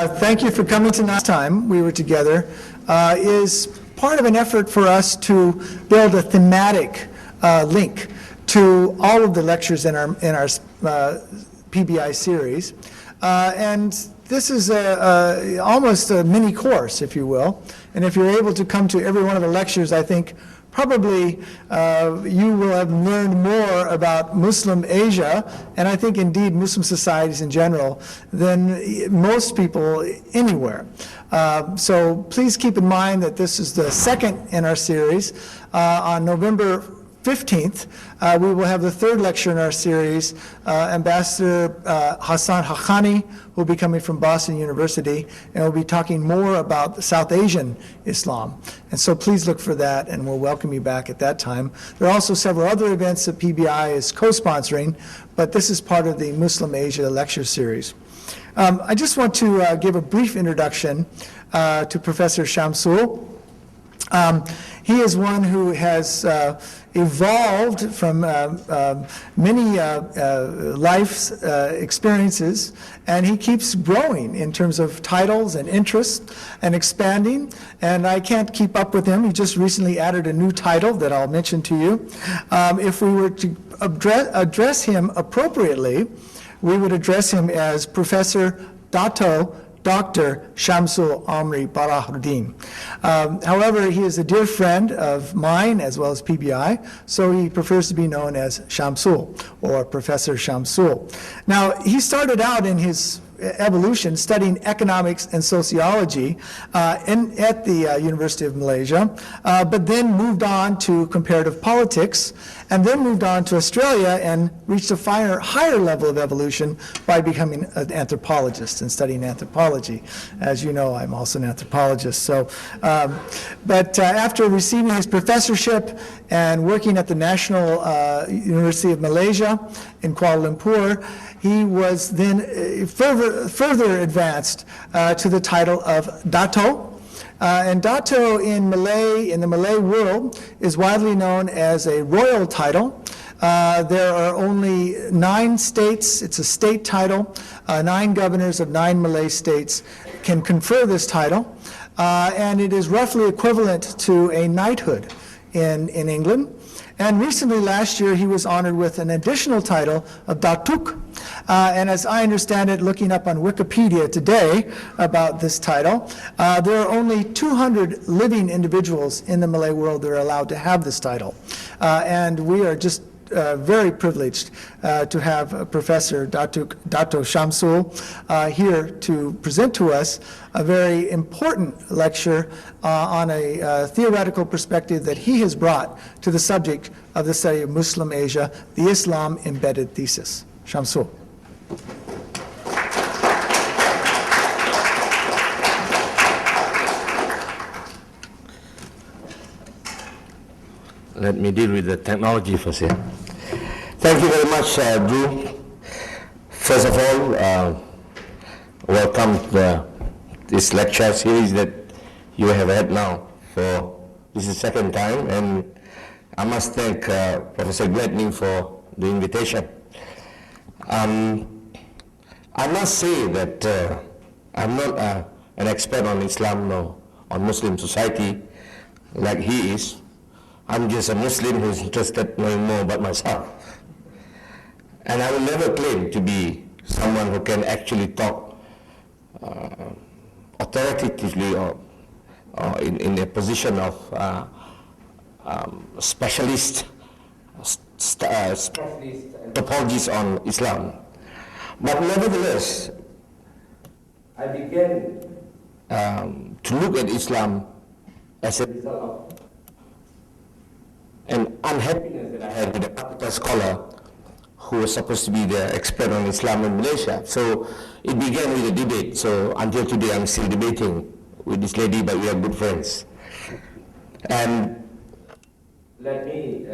Thank you for coming tonight's time we were together, is part of an effort for us to build a thematic link to all of the lectures in our PBI series. And this is almost a mini course, if you will. And if you're able to come to every one of the lectures, I think probably you will have learned more about Muslim Asia, and I think indeed Muslim societies in general, than most people anywhere. So please keep in mind that this is the second in our series. On November 15th, we will have the third lecture in our series. Ambassador Hassan Haqqani will be coming from Boston University, and we'll be talking more about South Asian Islam. And so please look for that, and we'll welcome you back at that time. There are also several other events that PBI is co-sponsoring, but this is part of the Muslim Asia lecture series. I just want to give a brief introduction to Professor Shamsul. He is one who has evolved from many life's experiences, and he keeps growing in terms of titles and interests and expanding, and I can't keep up with him. He just recently added a new title that I'll mention to you. If we were to address him appropriately, we would address him as Professor Dr. Shamsul Baharuddin. However, he is a dear friend of mine as well as PBI, so he prefers to be known as Shamsul, or Professor Shamsul. Now, he started out in his evolution studying economics and sociology at the University of Malaysia, but then moved on to comparative politics, and then moved on to Australia and reached a higher level of evolution by becoming an anthropologist and studying anthropology. As you know, I'm also an anthropologist. So, but after receiving his professorship and working at the National University of Malaysia in Kuala Lumpur, he was then further advanced to the title of Dato'. And Dato' in the Malay world is widely known as a royal title. There are only 9 states, it's a state title, 9 governors of 9 Malay states can confer this title, and it is roughly equivalent to a knighthood in England. And recently, last year, he was honored with an additional title of Datuk. And as I understand it, looking up on Wikipedia today about this title, there are only 200 living individuals in the Malay world that are allowed to have this title. And we are just very privileged to have Professor Dato' Shamsul here to present to us a very important lecture on a theoretical perspective that he has brought to the subject of the study of Muslim Asia, the Islam Embedded Thesis. Shamsul. Let me deal with the technology first here. Thank you very much, Drew. First of all, welcome to this lecture series that you have had now this is the second time, and I must thank Professor Gladney for the invitation. I must say that I'm not an expert on Islam or on Muslim society like he is. I'm just a Muslim who's interested in knowing more about myself. And I will never claim to be someone who can actually talk authoritatively or in a position of specialist anthropologists on Islam. But nevertheless, I began to look at Islam as a result of an unhappiness that I had with a capital scholar who was supposed to be the expert on Islam in Malaysia. So it began with a debate. So until today, I'm still debating with this lady, but we are good friends. And let me,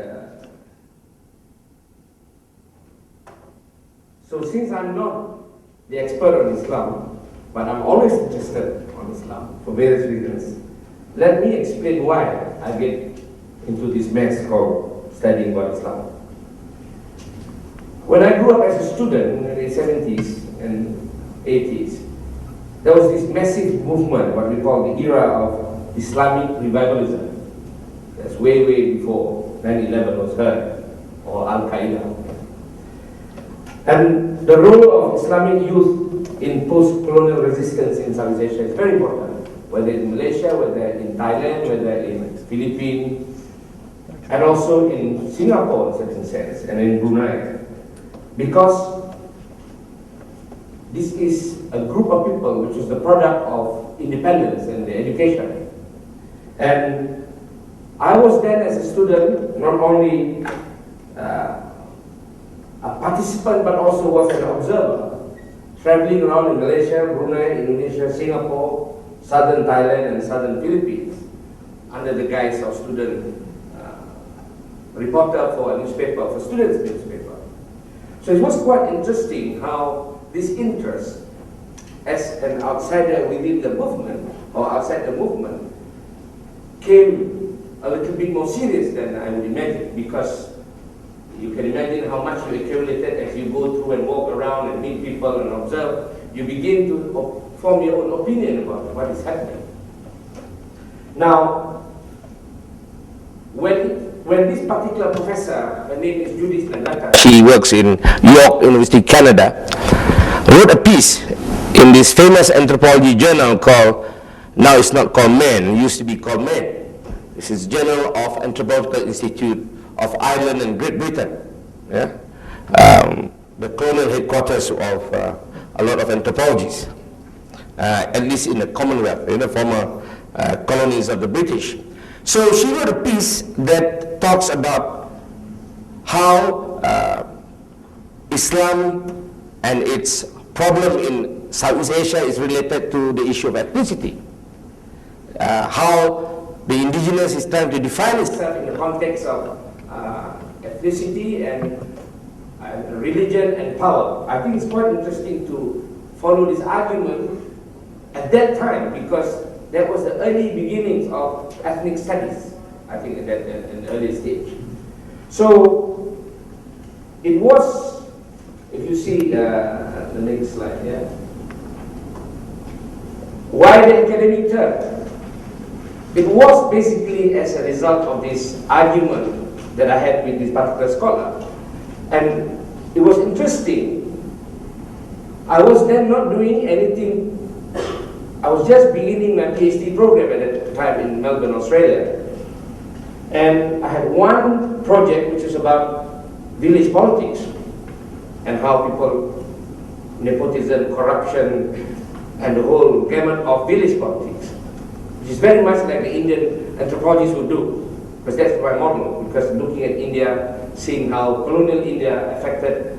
so since I'm not the expert on Islam, but I'm always interested on Islam for various reasons, let me explain why I get into this mess called studying about Islam. When I grew up as a student in the 70s and 80s, there was this massive movement, what we call the Era of Islamic Revivalism. That's way, way before 9/11 was heard, or Al-Qaeda. And the role of Islamic youth in post-colonial resistance in Southeast Asia is very important, whether in Malaysia, whether in Thailand, whether in Philippines, and also in Singapore in certain sense, and in Brunei. Because this is a group of people which is the product of independence and the education. And I was then, as a student, not only a participant but also was an observer, traveling around in Malaysia, Brunei, Indonesia, Singapore, southern Thailand and southern Philippines under the guise of student reporter for a newspaper, for students' newspaper. So it was quite interesting how this interest as an outsider within the movement or outside the movement came a little bit more serious than I would imagine, because you can imagine how much you accumulated as you go through and walk around and meet people and observe. You begin to form your own opinion about what is happening. Now, when this particular professor, her name is Judith Nandata, She works in York University, Canada, wrote a piece in this famous anthropology journal called, now it's not called Men, it used to be called Men. This is Journal of Anthropological Institute of Ireland and Great Britain. Yeah? The colonial headquarters of a lot of anthropologists, at least in the Commonwealth, in the former colonies of the British. So she wrote a piece that talks about how Islam and its problem in Southeast Asia is related to the issue of ethnicity. How the indigenous is trying to define itself in the context of ethnicity and religion and power. I think it's quite interesting to follow this argument at that time, because that was the early beginnings of ethnic studies, I think, at an early stage. So it was, if you see the next slide, yeah. Why the academic term? It was basically as a result of this argument that I had with this particular scholar. And it was interesting. I was then not doing anything. I was just beginning my PhD program at that time in Melbourne, Australia. And I had one project which was about village politics and how people, nepotism, corruption, and the whole gamut of village politics, which is very much like the Indian anthropologists would do, because that's my model, because looking at India, seeing how colonial India affected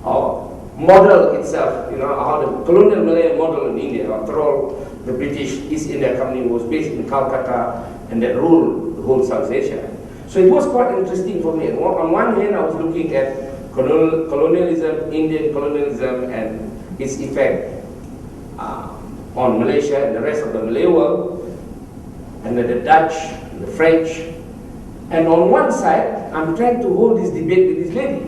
or model itself, how the colonial Malay model in India. After all, the British East India Company was based in Calcutta and that ruled the whole South Asia. So it was quite interesting for me. And on one hand, I was looking at colonialism, Indian colonialism, and its effect on Malaysia and the rest of the Malay world, and then the Dutch, the French. And on one side, I'm trying to hold this debate with this lady,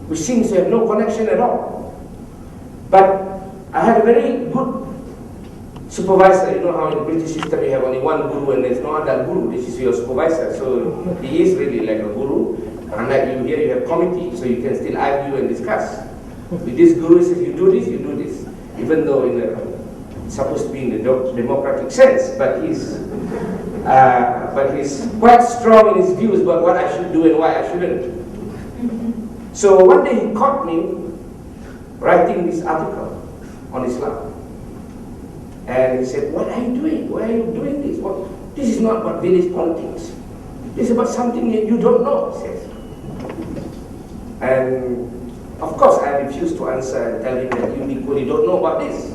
which seems to have no connection at all. But I had a very good supervisor. You know how in the British system you have only one guru and there's no other guru. This is your supervisor. So he is really like a guru. Unlike you here, you have committee, so you can still argue and discuss. With this guru says, you do this, you do this. Even though it's supposed to be in the democratic sense, but he's quite strong in his views about what I should do and why I shouldn't. So one day he caught me writing this article on Islam. And he said, what are you doing? Why are you doing this? This is not about village politics. This is about something that you don't know, he says. And of course I refused to answer and tell him that you equally don't know about this.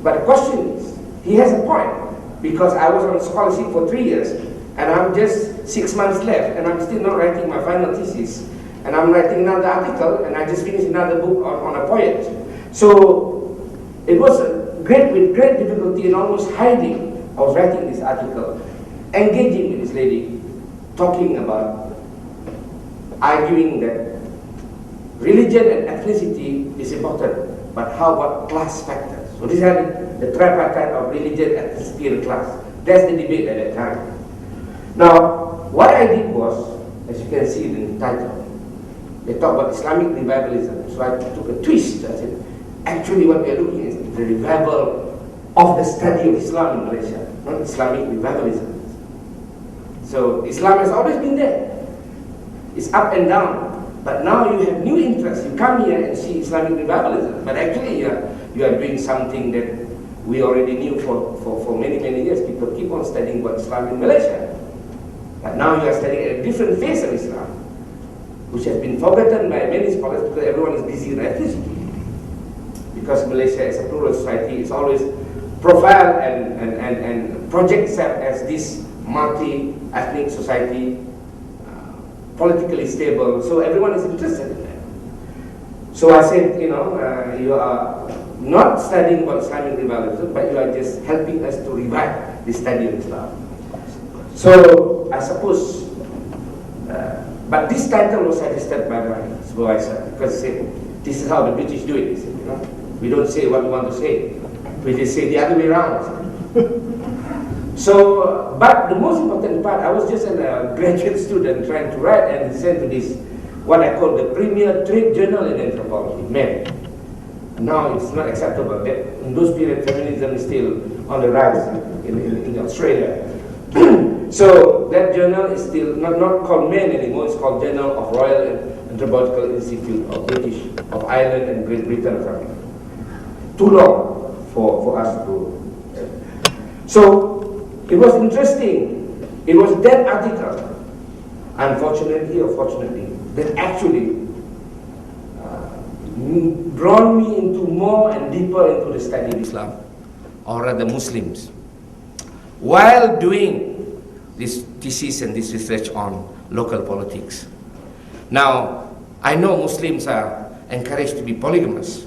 But the question is, he has a point, because I was on scholarship for 3 years and I'm just 6 months left and I'm still not writing my final thesis. And I'm writing another article, and I just finished another book on a poet. So it was with great difficulty and almost hiding. I was writing this article, engaging with this lady, talking about, arguing that religion and ethnicity is important, but how about class factors? So these are the tripartite of religion, ethnicity, and class. That's the debate at that time. Now, what I did was, as you can see in the title, they talk about Islamic revivalism. So I took a twist. I said, actually what we are looking at is the revival of the study of Islam in Malaysia, not Islamic revivalism. So Islam has always been there. It's up and down. But now you have new interests. You come here and see Islamic revivalism. But actually you are doing something that we already knew for many, many years. People keep on studying about Islam in Malaysia. But now you are studying a different phase of Islam, which has been forgotten by many scholars because everyone is busy in ethnicity. Because Malaysia is a plural society, it's always profiled and projects itself as this multi-ethnic society, politically stable, so everyone is interested in that. So I said, you are not studying about Islamic revivalism, but you are just helping us to revive the study of Islam. So I suppose, but this title was suggested by my supervisor, because he said, this is how the British do it. He said, we don't say what we want to say, we just say the other way around. So, but the most important part, I was just a graduate student trying to write and sent to this, what I call the premier trade journal in anthropology, Embed. Now it's not acceptable. That in those periods, feminism is still on the rise in Australia. So that journal is still not called Men anymore, it's called Journal of Royal Anthropological Institute of British, of Ireland and Great Britain or something. Too long for us to... So, it was interesting. It was that article, unfortunately or fortunately, that actually drawn me into more and deeper into the study of Islam, or rather Muslims, while doing this thesis and this research on local politics. Now, I know Muslims are encouraged to be polygamous,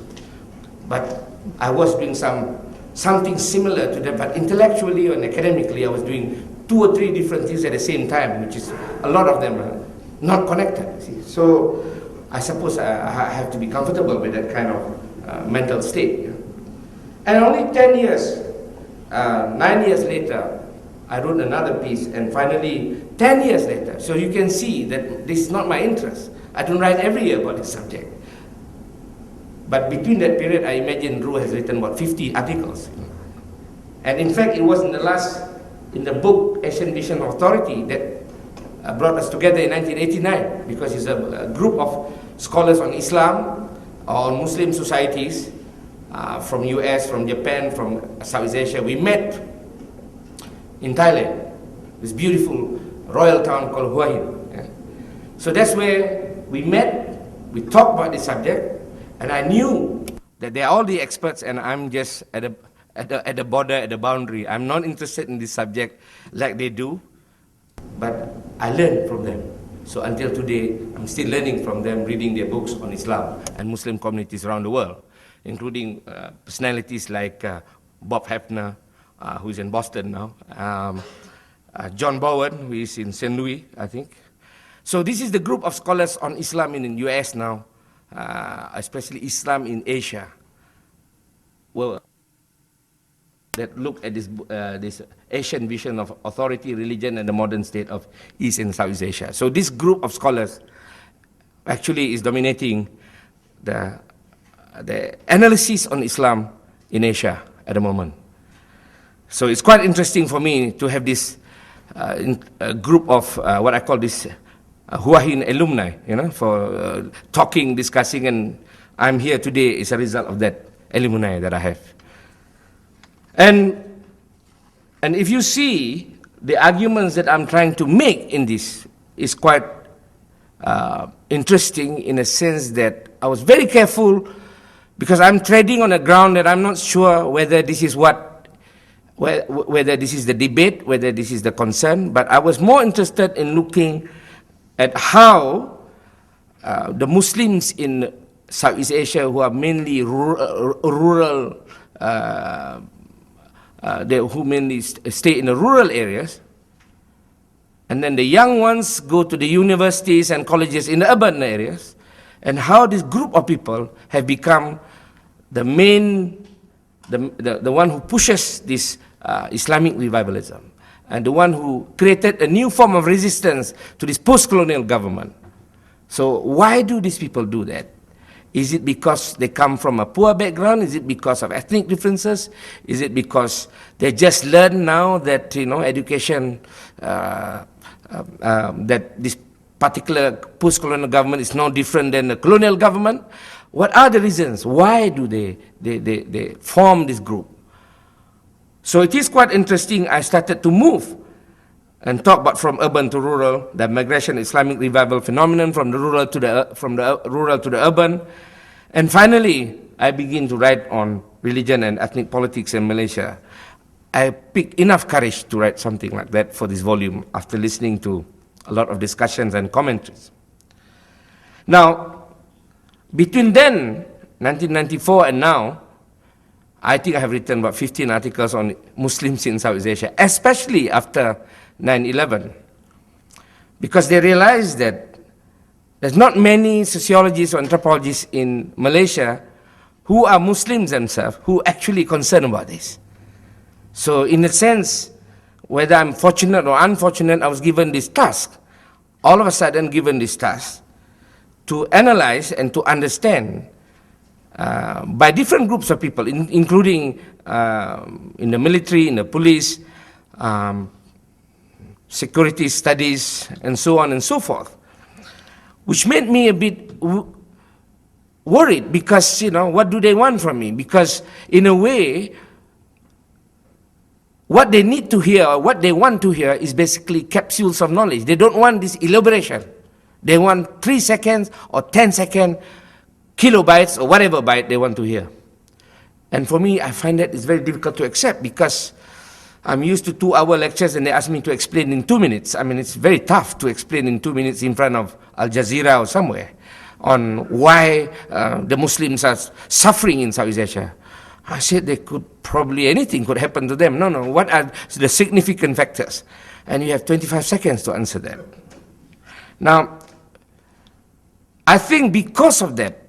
but I was doing something similar to that, but intellectually and academically I was doing 2 or 3 different things at the same time, which is a lot of them are not connected. See? So I suppose I have to be comfortable with that kind of mental state. And only 10 years, 9 years later, I wrote another piece, and finally 10 years later, so you can see that this is not my interest. I don't write every year about this subject. But between that period, I imagine Drew has written about 50 articles. And in fact, it was in the book Asian Vision of Authority that brought us together in 1989, because it's a group of scholars on Islam, on Muslim societies, from US, from Japan, from Southeast Asia. We met in Thailand, this beautiful royal town called Hua Hin. Yeah. So that's where we met, we talked about this subject, and I knew that they are all the experts and I'm just at the border, at the boundary. I'm not interested in this subject like they do, but I learned from them. So until today, I'm still learning from them, reading their books on Islam and Muslim communities around the world, including personalities like Bob Hefner, who is in Boston now, John Bowen, who is in St. Louis, I think. So this is the group of scholars on Islam in the US now, especially Islam in Asia, that look at this Asian vision of authority, religion, and the modern state of East and Southeast Asia. So this group of scholars actually is dominating the analysis on Islam in Asia at the moment. So it's quite interesting for me to have this group of what I call this Hua Hin alumni, for talking, discussing, and I'm here today as a result of that alumni that I have. And if you see the arguments that I'm trying to make in this is quite interesting in a sense that I was very careful, because I'm treading on a ground that I'm not sure whether this is whether this is the debate, whether this is the concern, but I was more interested in looking at how the Muslims in Southeast Asia, who are mainly rural, who mainly stay in the rural areas, and then the young ones go to the universities and colleges in the urban areas, and how this group of people have become the main the one who pushes this Islamic revivalism, and the one who created a new form of resistance to this post-colonial government. So why do these people do that? Is it because they come from a poor background? Is it because of ethnic differences? Is it because they just learn now that, education, that this particular post-colonial government is no different than the colonial government? What are the reasons? Why do they form this group? So it is quite interesting. I started to move and talk about from urban to rural, the migration Islamic revival phenomenon from the rural to the urban. And finally, I begin to write on religion and ethnic politics in Malaysia. I picked enough courage to write something like that for this volume after listening to a lot of discussions and commentaries. Now, between then, 1994 and now, I think I have written about 15 articles on Muslims in Southeast Asia, especially after 9/11, because they realized that there's not many sociologists or anthropologists in Malaysia who are Muslims themselves who actually concerned about this. So in a sense, whether I'm fortunate or unfortunate, I was given this task, all of a sudden given this task, to analyze and to understand by different groups of people, including in the military, in the police, security studies, and so on and so forth, which made me a bit worried because, what do they want from me? Because in a way, what they need to hear, or what they want to hear is basically capsules of knowledge. They don't want this elaboration. They want 3 seconds or 10-second kilobytes or whatever byte they want to hear. And for me, I find that it's very difficult to accept because I'm used to 2-hour lectures and they ask me to explain in 2 minutes. I mean, it's very tough to explain in 2 minutes in front of Al Jazeera or somewhere on why the Muslims are suffering in Southeast Asia. I said anything could happen to them. No, what are the significant factors? And you have 25 seconds to answer that. Now, I think because of that,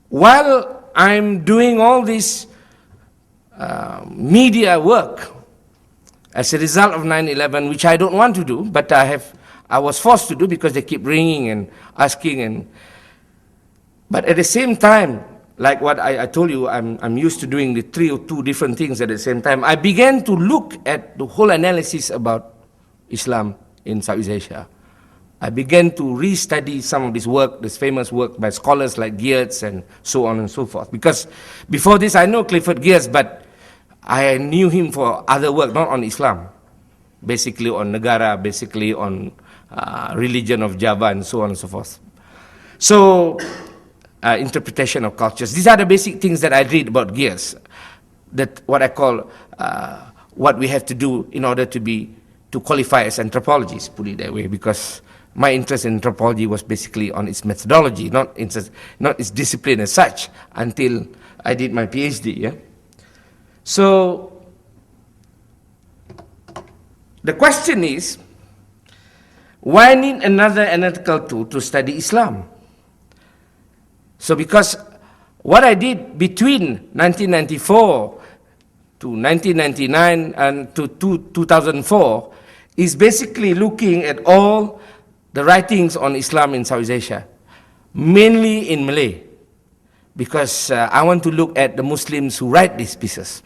while I'm doing all this media work as a result of 9/11, which I don't want to do, but I was forced to do because they keep ringing and asking. But at the same time, like what I told you, I'm used to doing the 3 or 2 different things at the same time. I began to look at the whole analysis about Islam in Southeast Asia. I began to restudy some of this work, this famous work by scholars like Geertz and so on and so forth. Because before this, I know Clifford Geertz, but I knew him for other work, not on Islam. Basically on Negara, basically on religion of Java and so on and so forth. So, interpretation of cultures. These are the basic things that I read about Geertz. That what I call what we have to do in order to qualify as anthropologists, put it that way, because my interest in anthropology was basically on its methodology, not its discipline as such, until I did my PhD. Yeah? So, the question is, why need another analytical tool to study Islam? So, because what I did between 1994 to 1999 and to 2004 is basically looking at all the writings on Islam in Southeast Asia, mainly in Malay, because I want to look at the Muslims who write these pieces.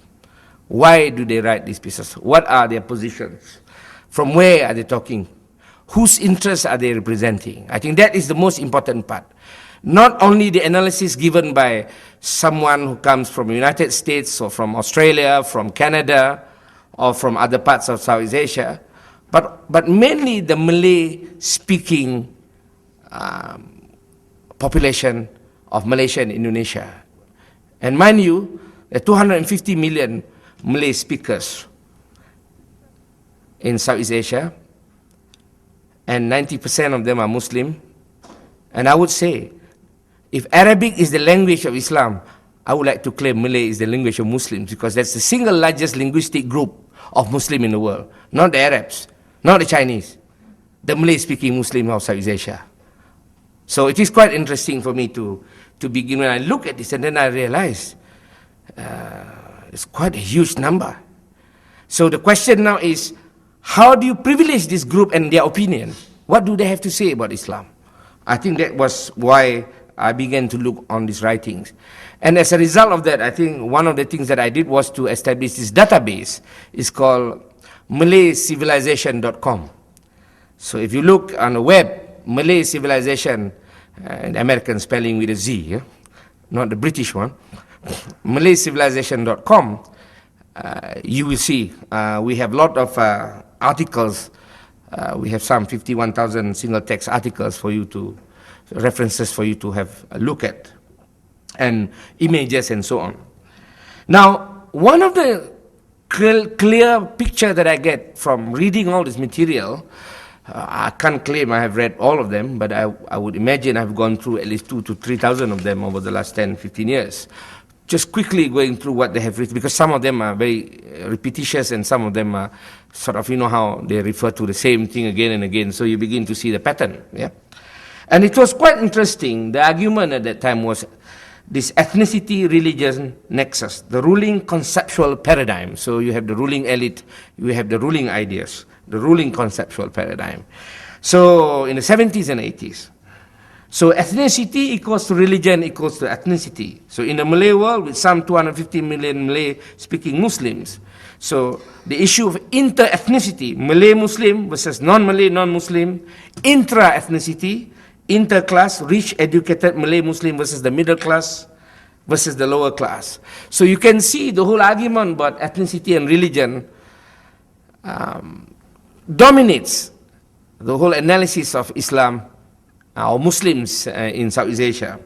Why do they write these pieces? What are their positions? From where are they talking? Whose interests are they representing? I think that is the most important part. Not only the analysis given by someone who comes from the United States or from Australia, from Canada, or from other parts of Southeast Asia, but mainly the Malay-speaking population of Malaysia and Indonesia. And mind you, there are 250 million Malay speakers in Southeast Asia, and 90% of them are Muslim. And I would say, if Arabic is the language of Islam, I would like to claim Malay is the language of Muslims, because that's the single largest linguistic group of Muslim in the world. Not the Arabs, not the Chinese, the Malay-speaking Muslim of Southeast Asia. So it is quite interesting for me to begin when I look at this, and then I realize It's quite a huge number. So the question now is, how do you privilege this group and their opinion? What do they have to say about Islam? I think that was why I began to look on these writings. And as a result of that, I think one of the things that I did was to establish this database. It's called MalayCivilization.com. So if you look on the web, Malay Civilization, an American spelling with a Z, yeah? Not the British one, MalayCivilization.com, you will see we have a lot of articles. We have some 51,000 single text articles for you to, references for you to have a look at, and images and so on. Now, one of the clear picture that I get from reading all this material, I can't claim I have read all of them, but I would imagine I've gone through at least 2,000 to 3,000 of them over the last 10, 15 years. Just quickly going through what they have written, because some of them are very repetitious and some of them are sort of, you know how they refer to the same thing again and again, so you begin to see the pattern. Yeah? And it was quite interesting. The argument at that time was this ethnicity religion nexus, the ruling conceptual paradigm. So you have the ruling elite, you have the ruling ideas, the ruling conceptual paradigm. So in the 70s and 80s. So ethnicity equals to religion equals to ethnicity. So in the Malay world, with some 250 million Malay-speaking Muslims, so the issue of inter-ethnicity, Malay Muslim versus non-Malay non-Muslim, intra-ethnicity, inter-class, rich, educated Malay Muslim versus the middle class versus the lower class. So you can see the whole argument about ethnicity and religion dominates the whole analysis of Islam or Muslims in Southeast Asia.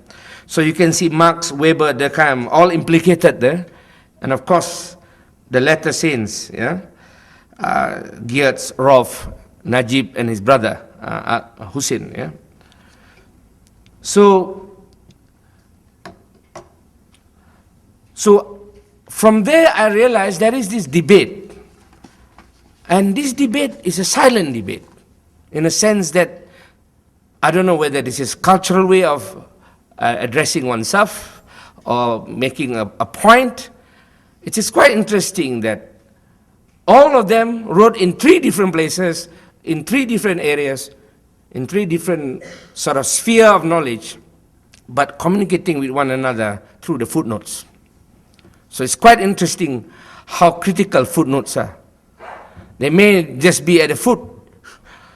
So you can see Marx, Weber, Durkheim, all implicated there. And of course, the latter saints, yeah? Geertz, Rolf, Najib, and his brother, Hussein. Yeah? So from there I realized there is this debate. And this debate is a silent debate, in a sense that I don't know whether this is a cultural way of addressing oneself or making a point. It is quite interesting that all of them wrote in 3 different places, in 3 different areas, in 3 different sort of sphere of knowledge, but communicating with one another through the footnotes. So it's quite interesting how critical footnotes are. They may just be at the foot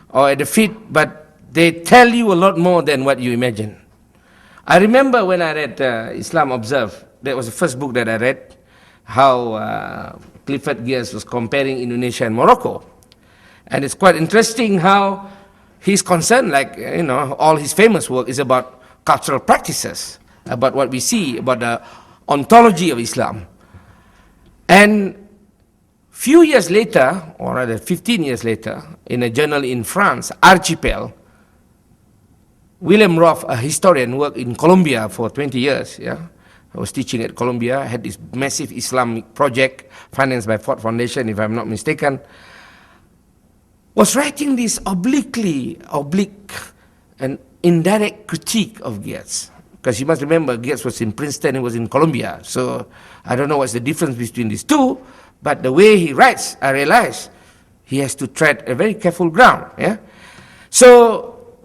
or at the feet, but they tell you a lot more than what you imagine. I remember when I read Islam Observed, that was the first book that I read, how Clifford Geertz was comparing Indonesia and Morocco. And it's quite interesting how he's concerned, like, you know, all his famous work is about cultural practices, about what we see, about the ontology of Islam. And few years later, or rather 15 years later, in a journal in France, Archipel, William Roth, a historian, worked in Colombia for 20 years. Yeah, I was teaching at Columbia, had this massive Islamic project financed by Ford Foundation, if I'm not mistaken, was writing this oblique and indirect critique of Geertz. Because you must remember, Geertz was in Princeton, he was in Columbia. So I don't know what's the difference between these two, but the way he writes, I realize he has to tread a very careful ground. Yeah. So,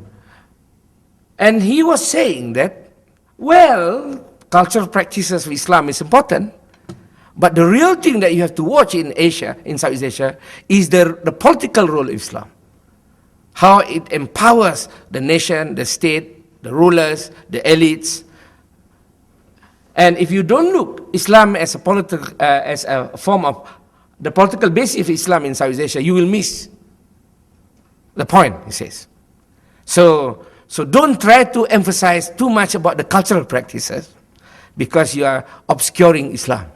and he was saying that, well, cultural practices of Islam is important, but the real thing that you have to watch in Asia, in Southeast Asia, is the political role of Islam. How it empowers the nation, the state, the rulers, the elites. And if you don't look Islam as a form of the political basis of Islam in Southeast Asia, you will miss the point, he says. So don't try to emphasize too much about the cultural practices, because you are obscuring Islam,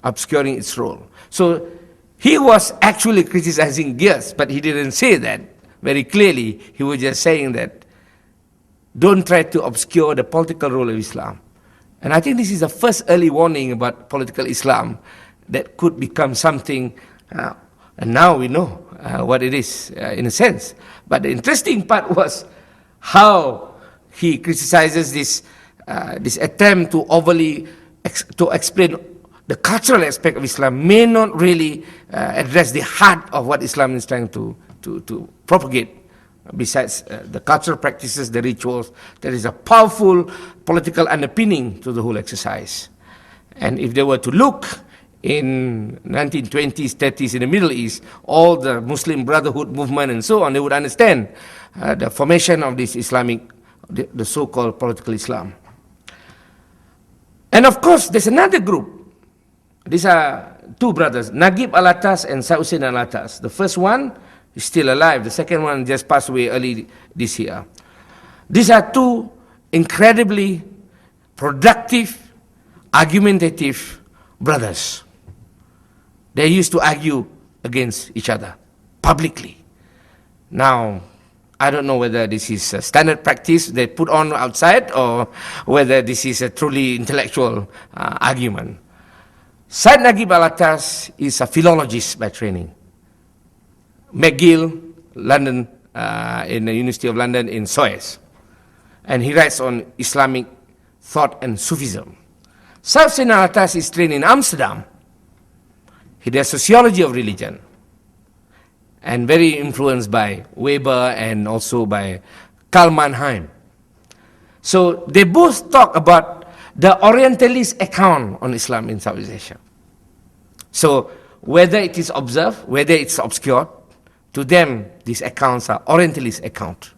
obscuring its role. So he was actually criticizing Geertz, but he didn't say that very clearly. He was just saying that don't try to obscure the political role of Islam. And I think this is the first early warning about political Islam that could become something, and now we know what it is in a sense. But the interesting part was how he criticizes this attempt to overly to explain the cultural aspect of Islam may not really address the heart of what Islam is trying to propagate. Besides the cultural practices, the rituals, there is a powerful political underpinning to the whole exercise. And if they were to look in 1920s, 30s in the Middle East, all the Muslim Brotherhood movement and so on, they would understand the formation of this Islamic, the so-called political Islam. And of course, there's another group. These are two brothers, Naguib Alatas and Said Hussein Alatas. The first one is still alive. The second one just passed away early this year. These are two incredibly productive, argumentative brothers. They used to argue against each other publicly. Now, I don't know whether this is a standard practice they put on outside or whether this is a truly intellectual argument. Said Naguib Alatas is a philologist by training. McGill, London, in the University of London in Suez. And he writes on Islamic thought and Sufism. Said Hussein Alatas is trained in Amsterdam. He does sociology of religion. And very influenced by Weber and also by Karl Mannheim. So they both talk about the Orientalist account on Islam in Southeast Asia. So whether it is observed, whether it's obscured, to them these accounts are Orientalist account.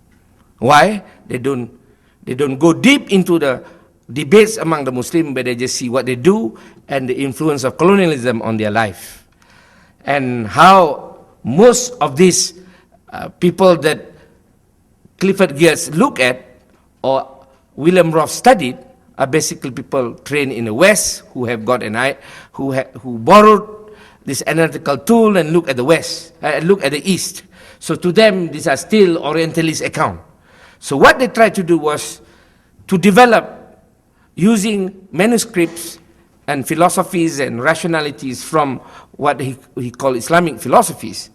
Why? They don't go deep into the debates among the Muslims, but they just see what they do and the influence of colonialism on their life. And how most of these people that Clifford Geertz look at or William Roth studied are basically people trained in the West who have got an eye, who borrowed this analytical tool and look at the West, look at the East. So to them, these are still Orientalist account. So what they tried to do was to develop using manuscripts and philosophies and rationalities from what he called Islamic philosophies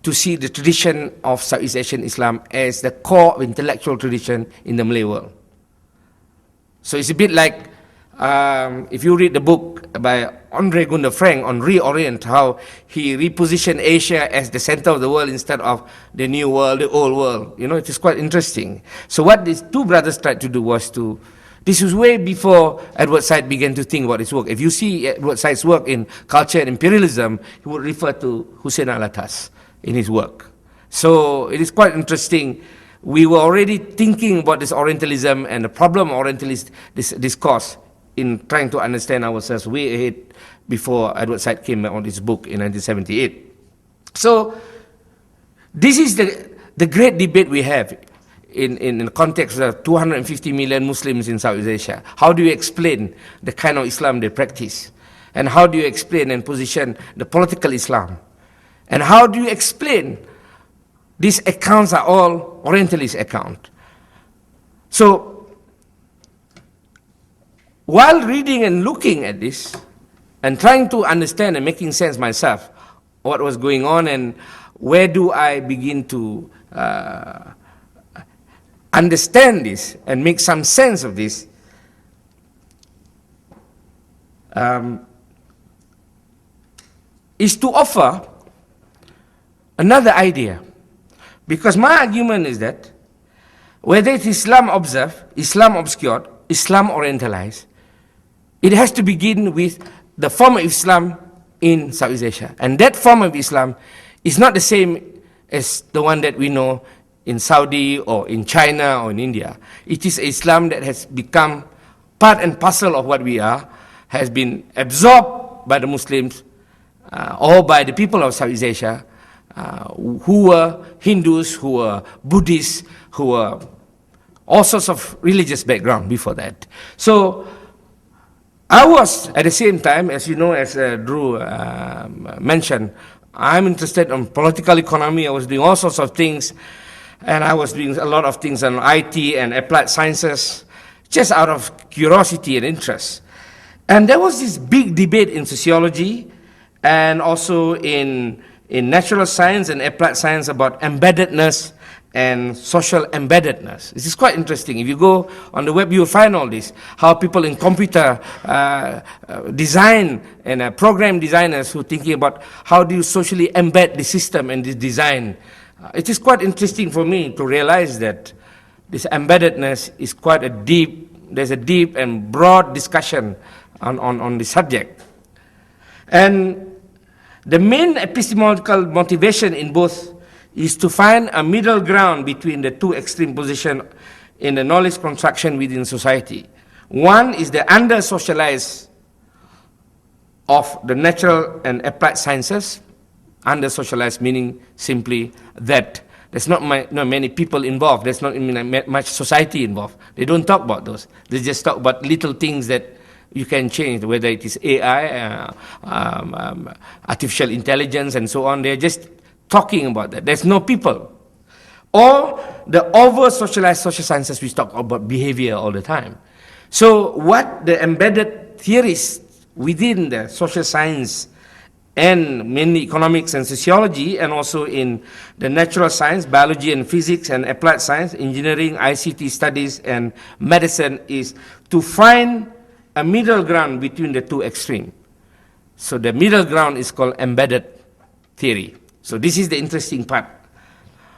to see the tradition of Southeast Asian Islam as the core of intellectual tradition in the Malay world. So it's a bit like if you read the book by Andre Gunder Frank on Reorient, how he repositioned Asia as the center of the world instead of the new world, the old world. You know, it is quite interesting. So what these two brothers tried to do was this was way before Edward Said began to think about his work. If you see Edward Said's work in Culture and Imperialism, he would refer to Hussein Alatas in his work. So it is quite interesting. We were already thinking about this Orientalism and the problem of Orientalist discourse in trying to understand ourselves way ahead before Edward Said came out with his book in 1978. So this is the great debate we have in the context of 250 million Muslims in Southeast Asia. How do you explain the kind of Islam they practice? And how do you explain and position the political Islam? And how do you explain these accounts are all Orientalist account? So, while reading and looking at this, and trying to understand and making sense myself, what was going on and where do I begin to understand this and make some sense of this, is to offer another idea. Because my argument is that whether it's Islam observed, Islam obscured, Islam orientalized, it has to begin with the form of Islam in Southeast Asia. And that form of Islam is not the same as the one that we know in Saudi or in China or in India. It is Islam that has become part and parcel of what we are, has been absorbed by the Muslims or by the people of Southeast Asia, who were Hindus, who were Buddhists, who were all sorts of religious background before that. So I was, at the same time, as you know, as Drew mentioned, I'm interested in political economy. I was doing all sorts of things, and I was doing a lot of things on IT and applied sciences, just out of curiosity and interest. And there was this big debate in sociology and also in natural science and applied science about embeddedness and social embeddedness. This is quite interesting. If you go on the web, you will find all this, how people in computer design and program designers who are thinking about how do you socially embed the system and the design. It is quite interesting for me to realize that this embeddedness is quite a deep, there's a deep and broad discussion on the subject. And the main epistemological motivation in both is to find a middle ground between the two extreme positions in the knowledge construction within society. One is the under-socialized of the natural and applied sciences. Under-socialized meaning simply that there's not many people involved, there's not much society involved. They don't talk about those. They just talk about little things that you can change, whether it is AI, artificial intelligence, and so on. They're just talking about that. There's no people. Or the over-socialized social sciences, which talk about behavior all the time. So what the embedded theorists within the social science and mainly economics and sociology, and also in the natural science, biology and physics and applied science, engineering, ICT studies, and medicine, is to find a middle ground between the two extremes. So the middle ground is called embedded theory. So this is the interesting part.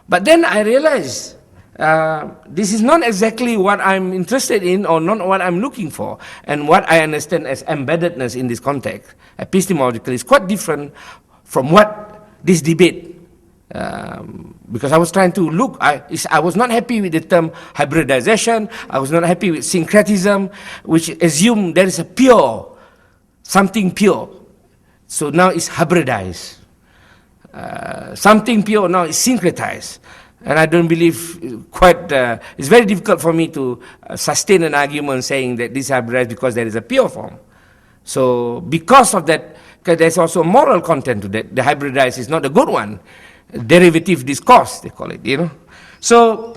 But then I realized this is not exactly what I'm interested in or not what I'm looking for. And what I understand as embeddedness in this context, epistemologically, is quite different from what this debate, because I was trying to look, I was not happy with the term hybridization, I was not happy with syncretism, which assume there is a pure, something pure. So now it's hybridized. Something pure now is syncretized. And I don't believe it's very difficult for me to sustain an argument saying that this is hybridized because there is a pure form. So because of that, because there's also moral content to that, the hybridized is not a good one. Derivative discourse, they call it, you know. So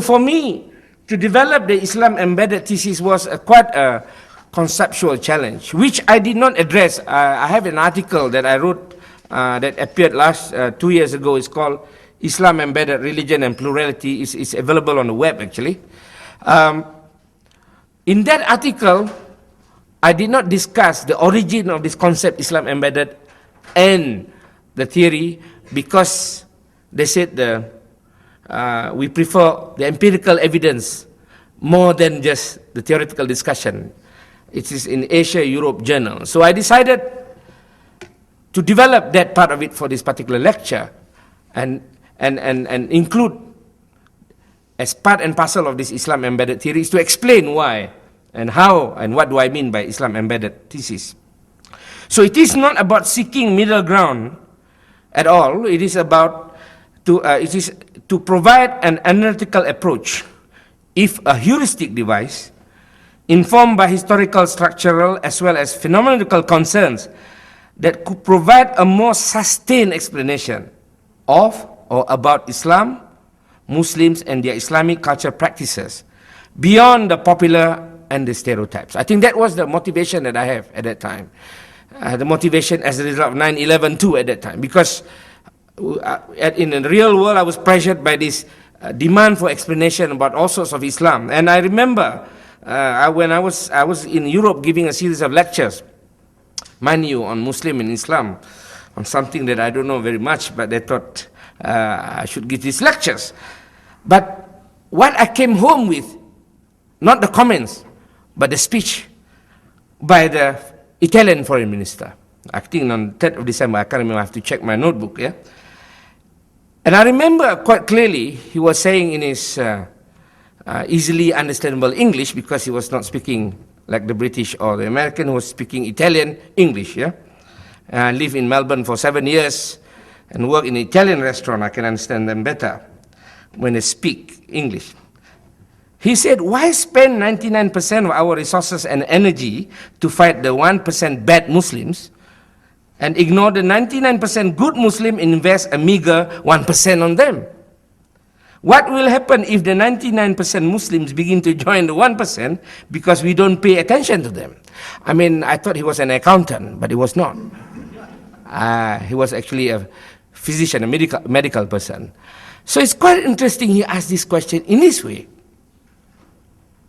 for me, to develop the Islam embedded thesis was quite a conceptual challenge, which I did not address. I have an article that I wrote that appeared 2 years ago. It's called Islam Embedded Religion and Plurality. It's available on the web, actually. In that article, I did not discuss the origin of this concept, Islam Embedded, and the theory, because they said we prefer the empirical evidence more than just the theoretical discussion. It is in Asia-Europe Journal. So I decided to develop that part of it for this particular lecture and include as part and parcel of this Islam embedded theory is to explain why and how and what do I mean by Islam embedded thesis. So it is not about seeking middle ground at all. It is about to provide an analytical approach, if a heuristic device, informed by historical, structural, as well as phenomenological concerns that could provide a more sustained explanation of or about Islam, Muslims, and their Islamic culture practices beyond the popular and the stereotypes. I think that was the motivation that I have at that time. The motivation as a result of 9/11 too at that time, because in the real world I was pressured by this demand for explanation about all sorts of Islam. And I remember when I was in Europe giving a series of lectures, mind you, on Muslim and Islam, on something that I don't know very much, but they thought I should give these lectures. But what I came home with, not the comments, but the speech by the Italian foreign minister, I think on 3rd of December, I can't remember, I have to check my notebook, yeah? And I remember quite clearly, he was saying in his easily understandable English, because he was not speaking like the British or the American, who was speaking Italian English, yeah? I lived in Melbourne for 7 years and worked in an Italian restaurant. I can understand them better when they speak English. He said, why spend 99% of our resources and energy to fight the 1% bad Muslims and ignore the 99% good Muslim and invest a meager 1% on them? What will happen if the 99% Muslims begin to join the 1% because we don't pay attention to them? I mean, I thought he was an accountant, but he was not. He was actually a physician, a medical person. So it's quite interesting he asked this question in this way.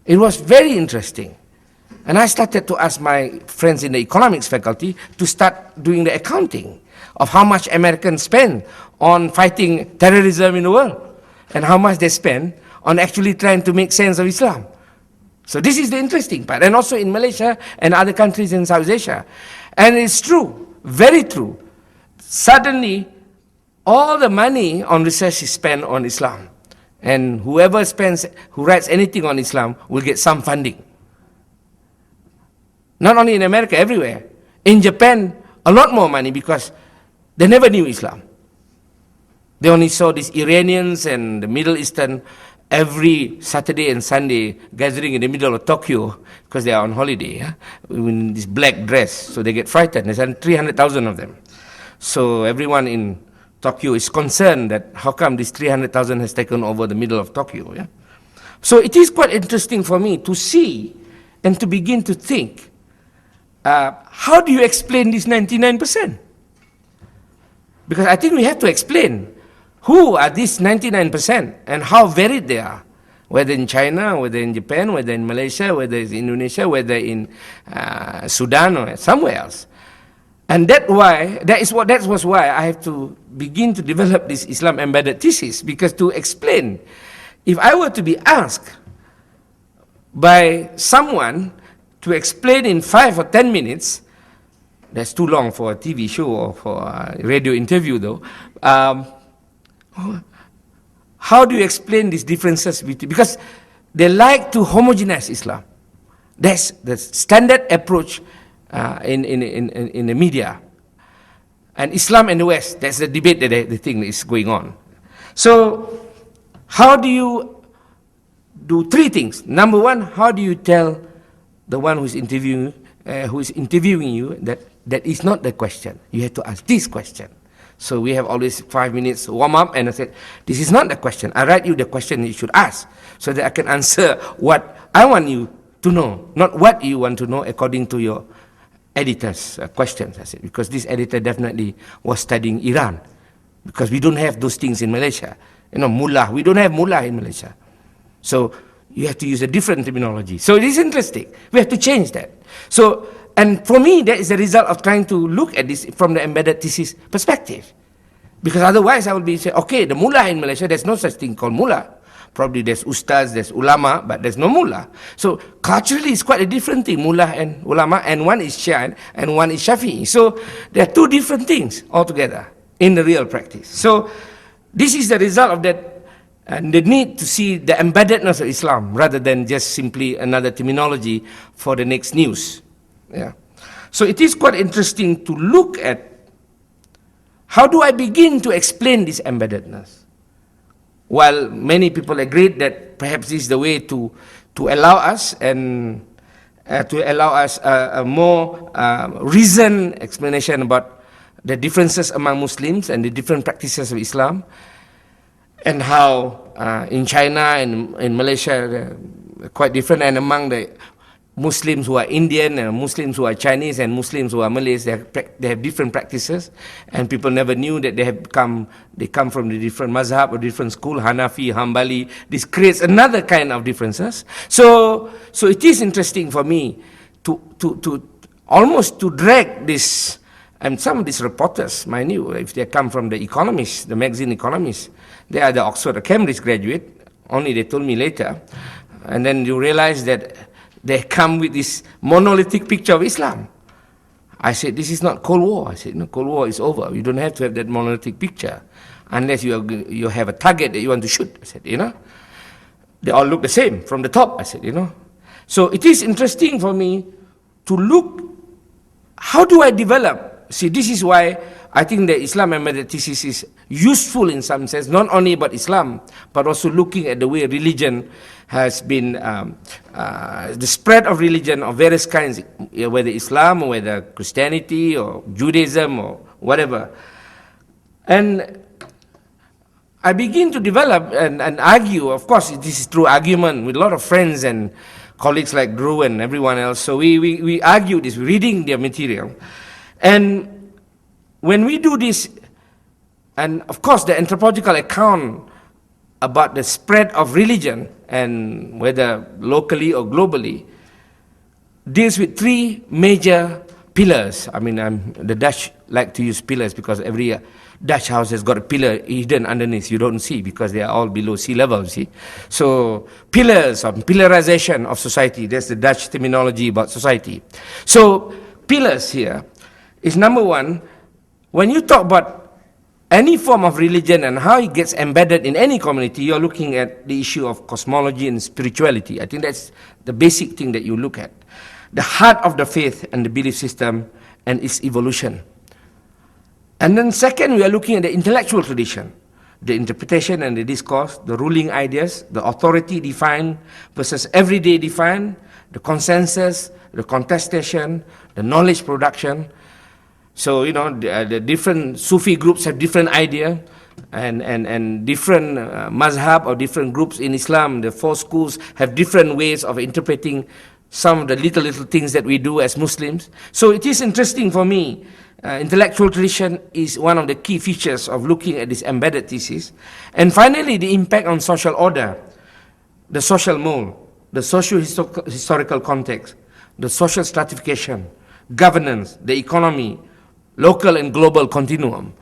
It was very interesting. And I started to ask my friends in the economics faculty to start doing the accounting of how much Americans spend on fighting terrorism in the world and how much they spend on actually trying to make sense of Islam. So this is the interesting part. And also in Malaysia and other countries in South Asia. And it's true, very true. Suddenly, all the money on research is spent on Islam. And whoever who writes anything on Islam will get some funding. Not only in America, everywhere. In Japan, a lot more money because they never knew Islam. They only saw these Iranians and the Middle Eastern every Saturday and Sunday gathering in the middle of Tokyo because they are on holiday, in this black dress. So they get frightened. There's 300,000 of them. So everyone in Tokyo is concerned that how come this 300,000 has taken over the middle of Tokyo. Yeah? So it is quite interesting for me to see and to begin to think, how do you explain this 99%? Because I think we have to explain who are these 99% and how varied they are, whether in China, whether in Japan, whether in Malaysia, whether in Indonesia, whether in Sudan or somewhere else. And that was why I have to begin to develop this Islam embedded thesis, because to explain, if I were to be asked by someone to explain in 5 or 10 minutes, that's too long for a TV show or for a radio interview though, how do you explain these differences between, because they like to homogenize Islam. That's the standard approach in the media. And Islam and the West, that's the debate that the thing that is going on. So, how do you do 3 things? Number 1, how do you tell the one who is interviewing you that is not the question? You have to ask this question. So we have always 5 minutes warm up, and I said, this is not the question. I write you the question you should ask, so that I can answer what I want you to know, not what you want to know according to your editor's questions. I said, because this editor definitely was studying Iran, because we don't have those things in Malaysia. Mullah, we don't have mullah in Malaysia. So you have to use a different terminology. So it is interesting. We have to change that. So, and for me, that is the result of trying to look at this from the embedded thesis perspective. Because otherwise I would be saying, okay, the mullah in Malaysia, there's no such thing called mullah. Probably there's ustaz, there's ulama, but there's no mullah. So culturally it's quite a different thing, mullah and ulama, and one is Shia and one is Shafi'i. So there are 2 different things altogether in the real practice. So this is the result of that, and the need to see the embeddedness of Islam rather than just simply another terminology for the next news. Yeah. So it is quite interesting to look at how do I begin to explain this embeddedness. While many people agreed that perhaps this is the way to allow us and a more reasoned explanation about the differences among Muslims and the different practices of Islam, and how in China and in Malaysia they're quite different, and among the Muslims who are Indian and Muslims who are Chinese and Muslims who are Malays, they have different practices, and people never knew that they come from the different mazhab or different school, Hanafi, Hanbali. This creates another kind of differences. So it is interesting for me to almost to drag this, and some of these reporters, mind you, if they come from the Economist, the magazine Economist, they are the Oxford or Cambridge graduate, only they told me later, and then you realize that they come with this monolithic picture of Islam. I said, this is not Cold War. I said, no, Cold War is over. You don't have to have that monolithic picture unless you have a target that you want to shoot. I said, they all look the same from the top. I said, So it is interesting for me to look, how do I develop? See, this is why I think the Islam embedded thesis is useful in some sense, not only about Islam, but also looking at the way religion has been, the spread of religion of various kinds, whether Islam or whether Christianity or Judaism or whatever. And I begin to develop and argue, of course this is through argument with a lot of friends and colleagues like Drew and everyone else. So we argue this, reading their material. And when we do this, and of course the anthropological account about the spread of religion, and whether locally or globally, deals with three major pillars. I mean, the Dutch like to use pillars because every Dutch house has got a pillar hidden underneath. You don't see because they are all below sea level, see. So pillars of pillarization of society, that's the Dutch terminology about society. So pillars here is number one, when you talk about any form of religion and how it gets embedded in any community, you're looking at the issue of cosmology and spirituality. I think that's the basic thing that you look at. The heart of the faith and the belief system and its evolution. And then second, we are looking at the intellectual tradition, the interpretation and the discourse, the ruling ideas, the authority defined versus everyday defined, the consensus, the contestation, the knowledge production. So, you know, the different Sufi groups have different idea, and different mazhab or different groups in Islam, the four schools have different ways of interpreting some of the little things that we do as Muslims. So it is interesting for me. Intellectual tradition is one of the key features of looking at this embedded thesis. And finally, the impact on social order, the social mold, the socio-historical context, the social stratification, governance, the economy, local and global continuum.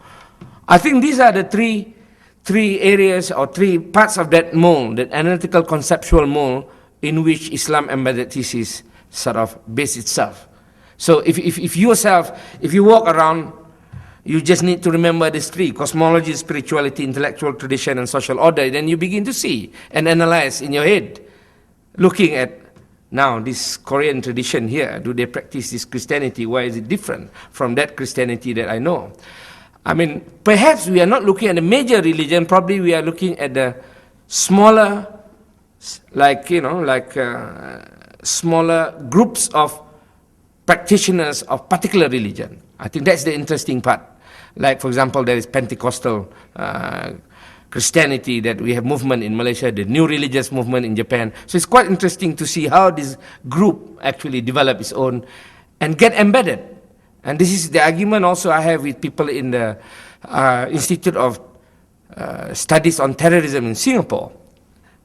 I think these are the three areas or three parts of that mold, that analytical conceptual mold, in which Islam embedded thesis sort of based itself. So if you walk around, you just need to remember these three: cosmology, spirituality, intellectual tradition, and social order. Then you begin to see and analyze in your head, looking at now this Korean tradition here. Do they practice this Christianity? Why is it different from that Christianity that I know? I mean, perhaps we are not looking at the major religion. Probably we are looking at the smaller, smaller groups of practitioners of particular religion. I think that's the interesting part. Like, for example, there is Pentecostal Christianity, that we have movement in Malaysia, the new religious movement in Japan. So it's quite interesting to see how this group actually develop its own and get embedded. And this is the argument also I have with people in the Institute of Studies on Terrorism in Singapore,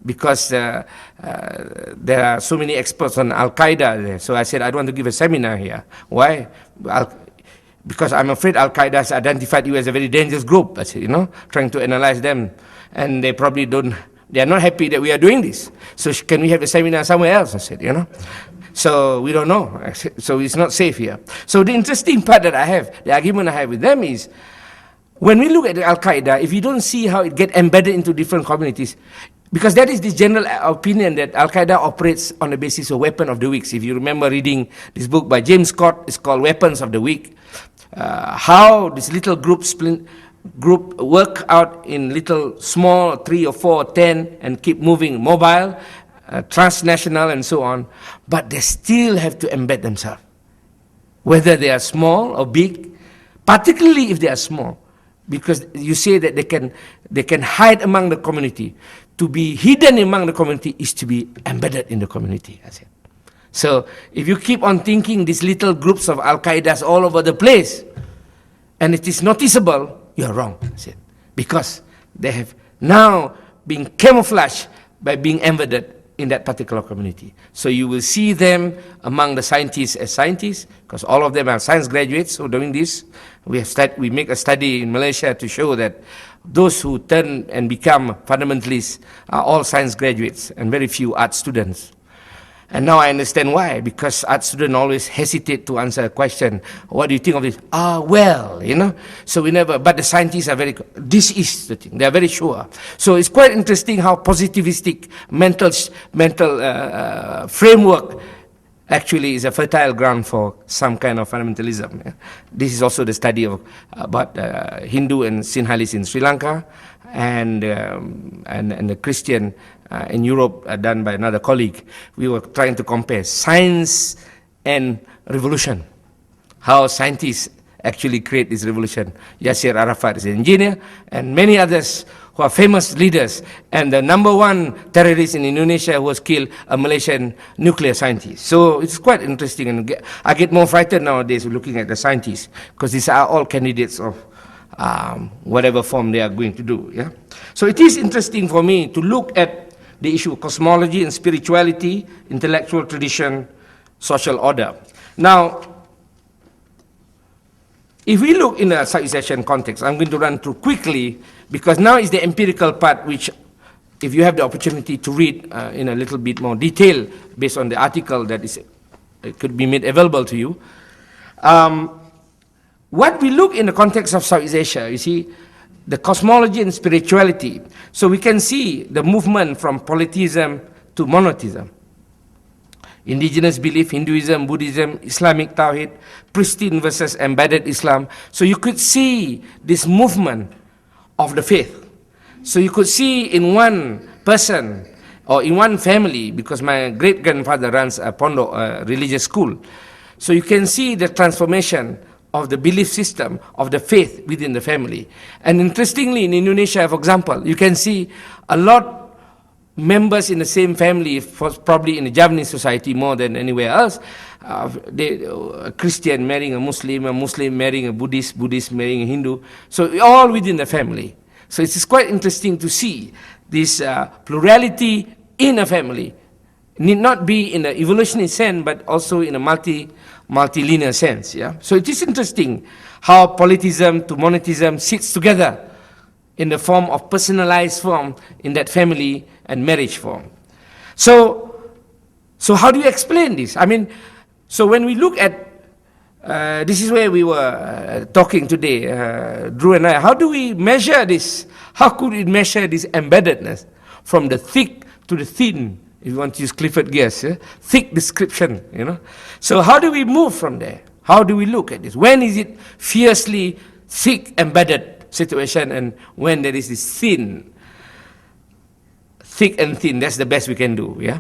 because there are so many experts on Al-Qaeda there. So I said, I don't want to give a seminar here. Why? Because I'm afraid Al-Qaeda has identified you as a very dangerous group. I said, trying to analyze them. And they probably they are not happy that we are doing this. So can we have a seminar somewhere else? I said, So we don't know. I said, so it's not safe here. So the interesting part that I have, the argument I have with them is, when we look at Al-Qaeda, if you don't see how it gets embedded into different communities, because that is the general opinion that Al-Qaeda operates on the basis of weapon of the week. If you remember reading this book by James Scott, it's called Weapons of the Week. How this little group work out in little small 3 or 4 or 10 and keep moving, mobile, transnational and so on, but they still have to embed themselves. Whether they are small or big, particularly if they are small, because you say that they can hide among the community. To be hidden among the community is to be embedded in the community, I said. So if you keep on thinking these little groups of Al-Qaedas all over the place, and it is noticeable, you're wrong, I said. Because they have now been camouflaged by being embedded in that particular community. So you will see them among the scientists as scientists, because all of them are science graduates who are doing this. We make a study in Malaysia to show that those who turn and become fundamentalists are all science graduates and very few art students. And now I understand why, because art students always hesitate to answer a question. What do you think of this? So we never, but the scientists are this is the thing, they are very sure. So it's quite interesting how positivistic mental framework actually is a fertile ground for some kind of fundamentalism. This is also the study about Hindu and Sinhalese in Sri Lanka, and the Christian in Europe done by another colleague. We were trying to compare science and revolution, how scientists actually create this revolution. Yasser Arafat is an engineer, and many others who are famous leaders. And the number one terrorist in Indonesia who was killed, a Malaysian nuclear scientist. So it's quite interesting, and I get more frightened nowadays looking at the scientists, because these are all candidates of whatever form they are going to do. Yeah? So it is interesting for me to look at the issue of cosmology and spirituality, intellectual tradition, social order. Now, if we look in a Southeast Asian context, I'm going to run through quickly, because now is the empirical part, which if you have the opportunity to read in a little bit more detail based on the article that is could be made available to you. What we look in the context of Southeast Asia, you see, the cosmology and spirituality. So we can see the movement from polytheism to monotheism. Indigenous belief, Hinduism, Buddhism, Islamic Tawhid, pristine versus embedded Islam. So you could see this movement of the faith. So you could see in one person or in one family, because my great-grandfather runs a pondok, religious school. So you can see the transformation of the belief system of the faith within the family. And interestingly, in Indonesia, for example, you can see a lot members in the same family, probably in the Javanese society more than anywhere else, a Christian marrying a Muslim marrying a Buddhist, Buddhist marrying a Hindu. So all within the family. So it's quite interesting to see this plurality in a family. Need not be in an evolutionary sense, but also in a multilinear sense. Yeah. So it is interesting how polytheism to monotheism sits together in the form of personalized form in that family and marriage form. So how do you explain this? I mean, so when we look at, this is where we were talking today, Drew and I, how do we measure this? How could we measure this embeddedness from the thick to the thin, if you want to use Clifford Geer's, thick description, you know? So how do we move from there? How do we look at this? When is it fiercely thick, embedded situation, and when there is this thin, thick and thin, that's the best we can do, yeah?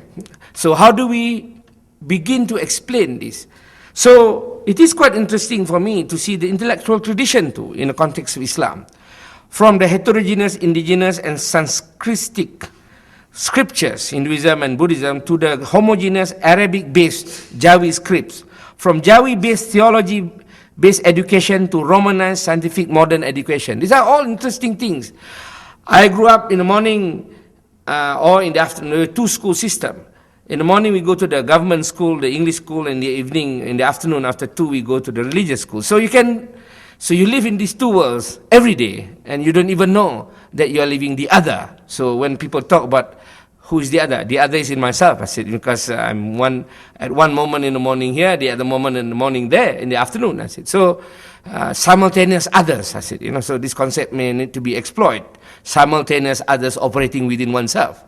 So how do we begin to explain this? So it is quite interesting for me to see the intellectual tradition too, in the context of Islam. From the heterogeneous, indigenous, and Sanskritic scriptures, Hinduism and Buddhism, to the homogeneous Arabic-based Jawi scripts. From Jawi-based theology-based education to Romanized scientific modern education. These are all interesting things. I grew up in the morning or in the afternoon, two school system. In the morning we go to the government school, the English school, and in the evening, in the afternoon after 2 we go to the religious school. So you live in these two worlds every day, and you don't even know that you are living the other. So when people talk about who is the other is in myself, I said, because I'm at one moment in the morning here, the other moment in the morning there, in the afternoon, I said. So simultaneous others, I said, so this concept may need to be explored. Simultaneous others operating within oneself.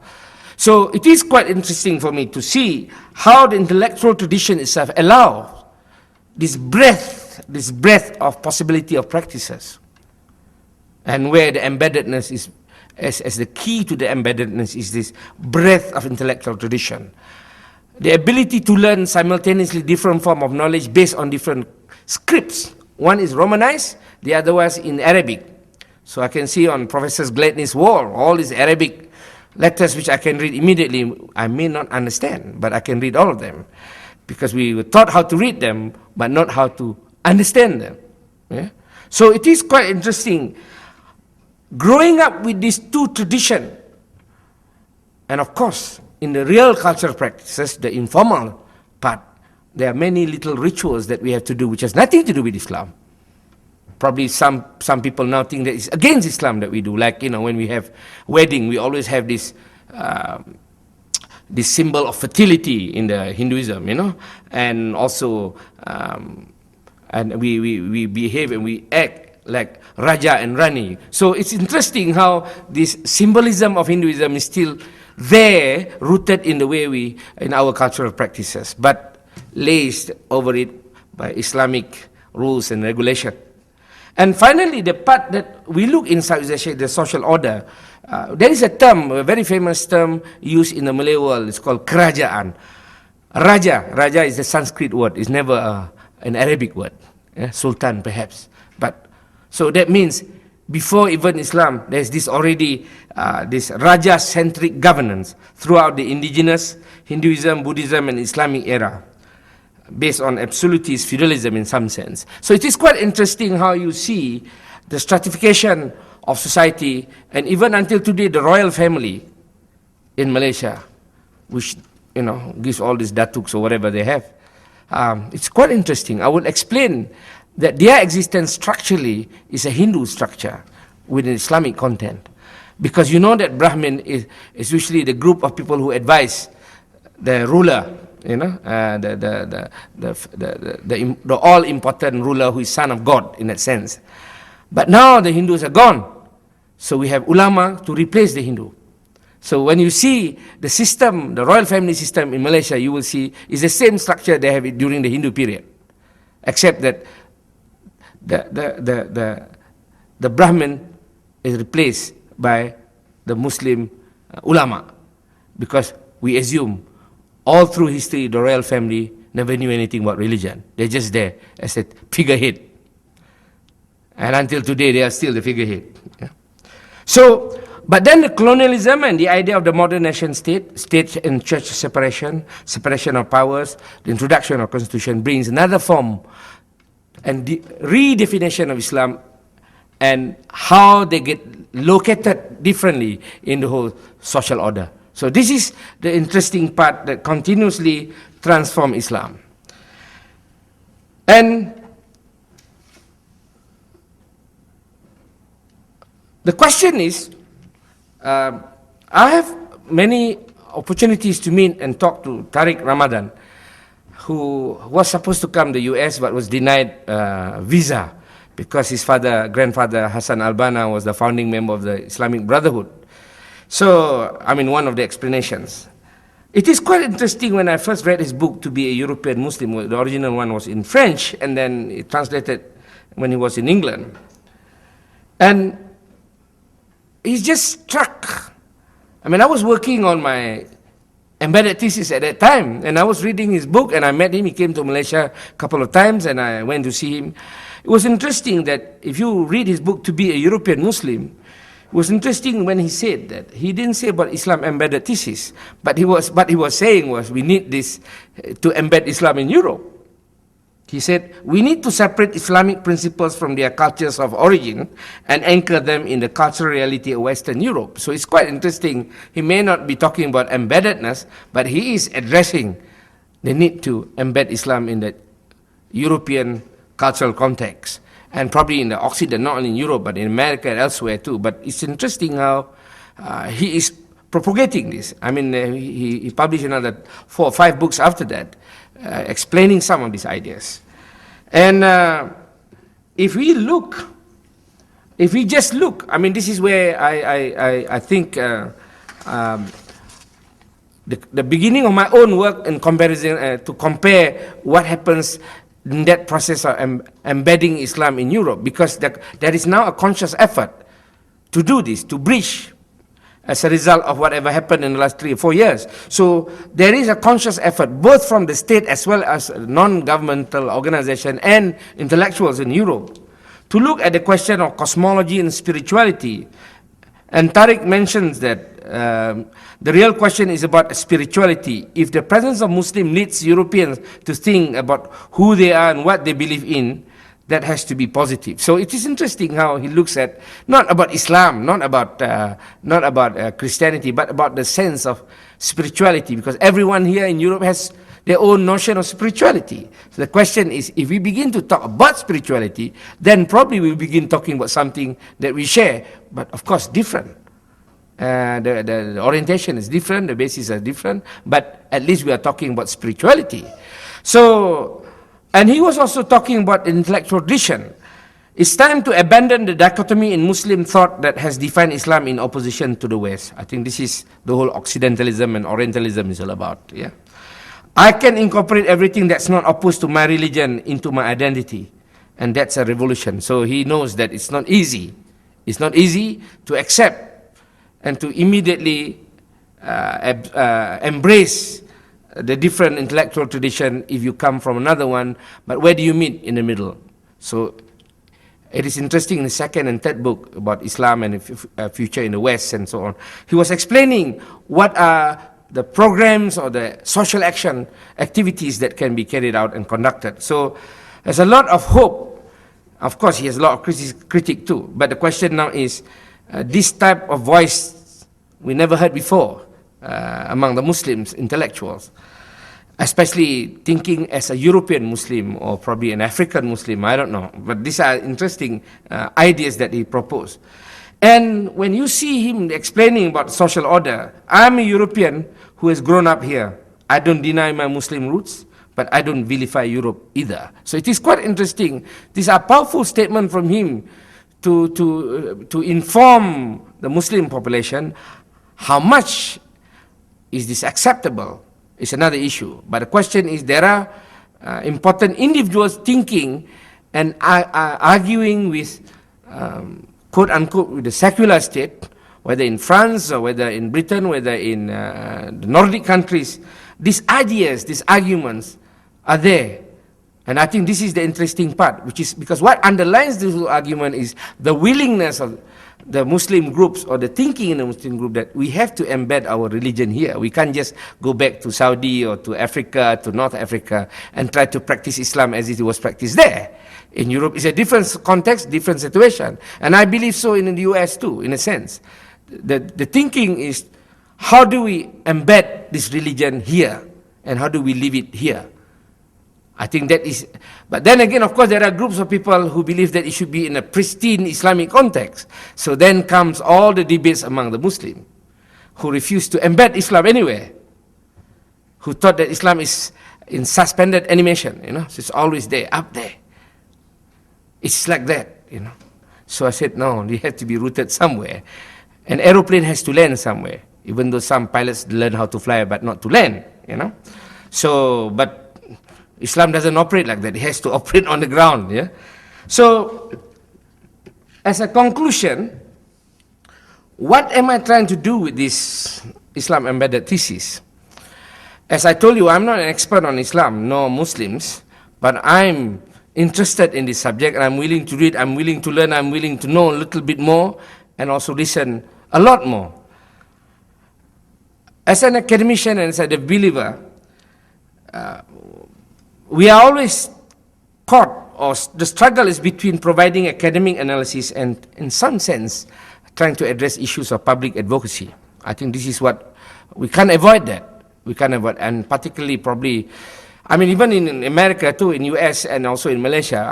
So it is quite interesting for me to see how the intellectual tradition itself allows this breadth of possibility of practices, and where the embeddedness is, as the key to the embeddedness is this breadth of intellectual tradition. The ability to learn simultaneously different form of knowledge based on different scripts. One is Romanized, the other was in Arabic. So I can see on Professor Gladney's wall, all these Arabic letters which I can read immediately. I may not understand, but I can read all of them, because we were taught how to read them, but not how to understand them. Yeah? So it is quite interesting growing up with these two traditions. And of course, in the real cultural practices, the informal part, there are many little rituals that we have to do which has nothing to do with Islam. Probably some people now think that it's against Islam that we do. Like, when we have wedding, we always have this this symbol of fertility in the Hinduism, and also and we behave and we act like Raja and Rani. So it's interesting how this symbolism of Hinduism is still there, rooted in the way in our cultural practices, but laced over it by Islamic rules and regulation. And finally, the part that we look in Southeast Asia, the social order, there is a term, a very famous term used in the Malay world. It's called kerajaan. Raja is a Sanskrit word. It's never an Arabic word. Sultan, perhaps. But so that means before even Islam, there's this already this Raja-centric governance throughout the indigenous Hinduism, Buddhism, and Islamic era, based on absolutist feudalism in some sense. So it is quite interesting how you see the stratification of society, and even until today, the royal family in Malaysia, which, gives all these datuks or whatever they have. It's quite interesting. I will explain that their existence structurally is a Hindu structure with an Islamic content. Because you know that Brahmin is usually the group of people who advise the ruler, the all-important ruler who is son of God in that sense. But now the Hindus are gone. So we have ulama to replace the Hindu. So when you see the system, the royal family system in Malaysia, you will see is the same structure they have it during the Hindu period. Except that the Brahmin is replaced by the Muslim ulama, because we assume all through history the royal family never knew anything about religion. They're just there as a figurehead. And until today they are still the figurehead. Yeah. So, but then the colonialism and the idea of the modern nation state, state and church separation of powers, the introduction of constitution brings another form and redefinition of Islam and how they get located differently in the whole social order. So this is the interesting part that continuously transforms Islam. And the question is, I have many opportunities to meet and talk to Tariq Ramadan, who was supposed to come to the US but was denied visa because his grandfather Hassan al-Banna was the founding member of the Islamic Brotherhood. So, one of the explanations. It is quite interesting when I first read his book, To Be a European Muslim. The original one was in French, and then it translated when he was in England. And he's just struck. I was working on my embedded thesis at that time, and I was reading his book, and I met him. He came to Malaysia a couple of times, and I went to see him. It was interesting that if you read his book, To Be a European Muslim, it was interesting when he said that. He didn't say about Islam embedded thesis, but he was saying was we need this to embed Islam in Europe. He said, we need to separate Islamic principles from their cultures of origin and anchor them in the cultural reality of Western Europe. So it's quite interesting. He may not be talking about embeddedness, but he is addressing the need to embed Islam in the European cultural context. And probably in the Occident, not only in Europe, but in America and elsewhere too. But it's interesting how he is propagating this. He published another 4 or 5 books after that, explaining some of these ideas. And if we just look, this is where I think the beginning of my own work in comparison, to compare what happens in that process of embedding Islam in Europe, because there is now a conscious effort to do this, to bridge as a result of whatever happened in the last 3 or 4 years. So there is a conscious effort, both from the state as well as non-governmental organization and intellectuals in Europe, to look at the question of cosmology and spirituality. And Tariq mentions that the real question is about spirituality. If the presence of Muslims leads Europeans to think about who they are and what they believe in, that has to be positive. So it is interesting how he looks at not about Islam, not about Christianity, but about the sense of spirituality, because everyone here in Europe has their own notion of spirituality. So the question is, if we begin to talk about spirituality, then probably we'll begin talking about something that we share, but of course different. The orientation is different, the bases are different, but at least we are talking about spirituality. So, and he was also talking about intellectual tradition. It's time to abandon the dichotomy in Muslim thought that has defined Islam in opposition to the West. I think this is the whole Occidentalism and Orientalism is all about. Yeah, I can incorporate everything that's not opposed to my religion into my identity, and that's a revolution. So he knows that it's not easy. It's not easy to accept and to immediately embrace the different intellectual tradition if you come from another one, but where do you meet in the middle? So it is interesting in the second and third book about Islam and future in the West and so on. He was explaining what are the programs or the social action activities that can be carried out and conducted. So there's a lot of hope Of course, he has a lot of critic too. But the question now is, this type of voice we never heard before among the Muslims intellectuals, especially thinking as a European Muslim or probably an African Muslim, I don't know. But these are interesting ideas that he proposed. And when you see him explaining about social order, I'm a European who has grown up here. I don't deny my Muslim roots, but I don't vilify Europe either. So it is quite interesting. These are powerful statements from him to inform the Muslim population. How much is this acceptable is another issue. But the question is, there are important individuals thinking and arguing with, quote unquote, with the secular state, whether in France or whether in Britain, whether in the Nordic countries. These ideas, these arguments are there. And I think this is the interesting part, which is because what underlines this whole argument is the willingness of the Muslim groups or the thinking in the Muslim group that we have to embed our religion here. We can't just go back to Saudi or to Africa, to North Africa, and try to practice Islam as it was practiced there. In Europe, it's a different context, different situation. And I believe so in the US too, in a sense. The thinking is, how do we embed this religion here? And how do we live it here? I think that is, but then again, of course, there are groups of people who believe that it should be in a pristine Islamic context. So then comes all the debates among the Muslims, who refuse to embed Islam anywhere, who thought that Islam is in suspended animation, so it's always there, up there. It's like that, So I said, no, they have to be rooted somewhere. An aeroplane has to land somewhere, even though some pilots learn how to fly, but not to land, So, but Islam doesn't operate like that. It has to operate on the ground. Yeah. So, as a conclusion, what am I trying to do with this Islam embedded thesis? As I told you, I'm not an expert on Islam, nor Muslims, but I'm interested in this subject, and I'm willing to read, I'm willing to learn, I'm willing to know a little bit more, and also listen a lot more. As an academician and as a believer, we are always caught, or the struggle is between providing academic analysis and, in some sense, trying to address issues of public advocacy. I think this is what, we can't avoid that. We can't avoid, and particularly probably, even in America too, in US and also in Malaysia,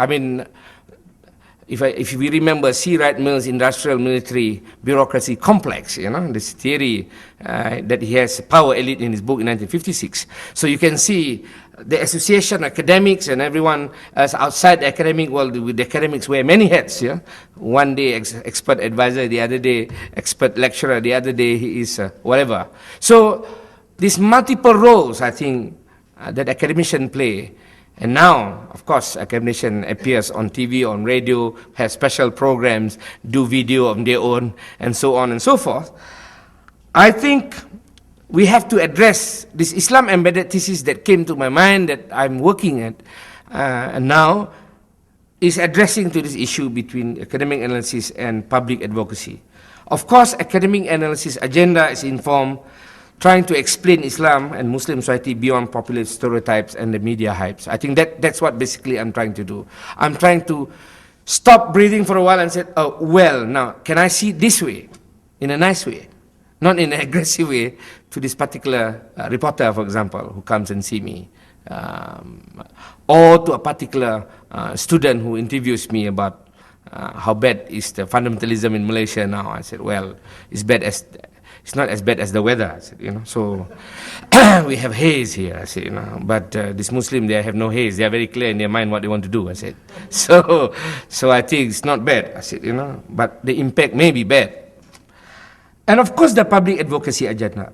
if we remember C. Wright Mills' industrial military bureaucracy complex, this theory that he has, Power Elite, in his book in 1956. So you can see the association, academics, and everyone else outside the academic world, with the academics wear many hats. Yeah, one day expert advisor, the other day expert lecturer, the other day he is whatever. So these multiple roles, I think, that academicians play. And now, of course, academician appears on TV, on radio, has special programs, do video of their own, and so on and so forth. I think we have to address this Islam embedded thesis that came to my mind that I'm working at now, is addressing to this issue between academic analysis and public advocacy. Of course, academic analysis agenda is informed trying to explain Islam and Muslim society beyond popular stereotypes and the media hypes. I think that's what basically I'm trying to do. I'm trying to stop breathing for a while and say, oh, well, now, can I see it this way, in a nice way, not in an aggressive way, to this particular reporter, for example, who comes and see me, or to a particular student who interviews me about how bad is the fundamentalism in Malaysia now. I said, well, it's not as bad as the weather. I said, so we have haze here. I said, but this Muslim, they have no haze. They are very clear in their mind what they want to do. I said, so I think it's not bad. I said, but the impact may be bad. And of course, the public advocacy agenda.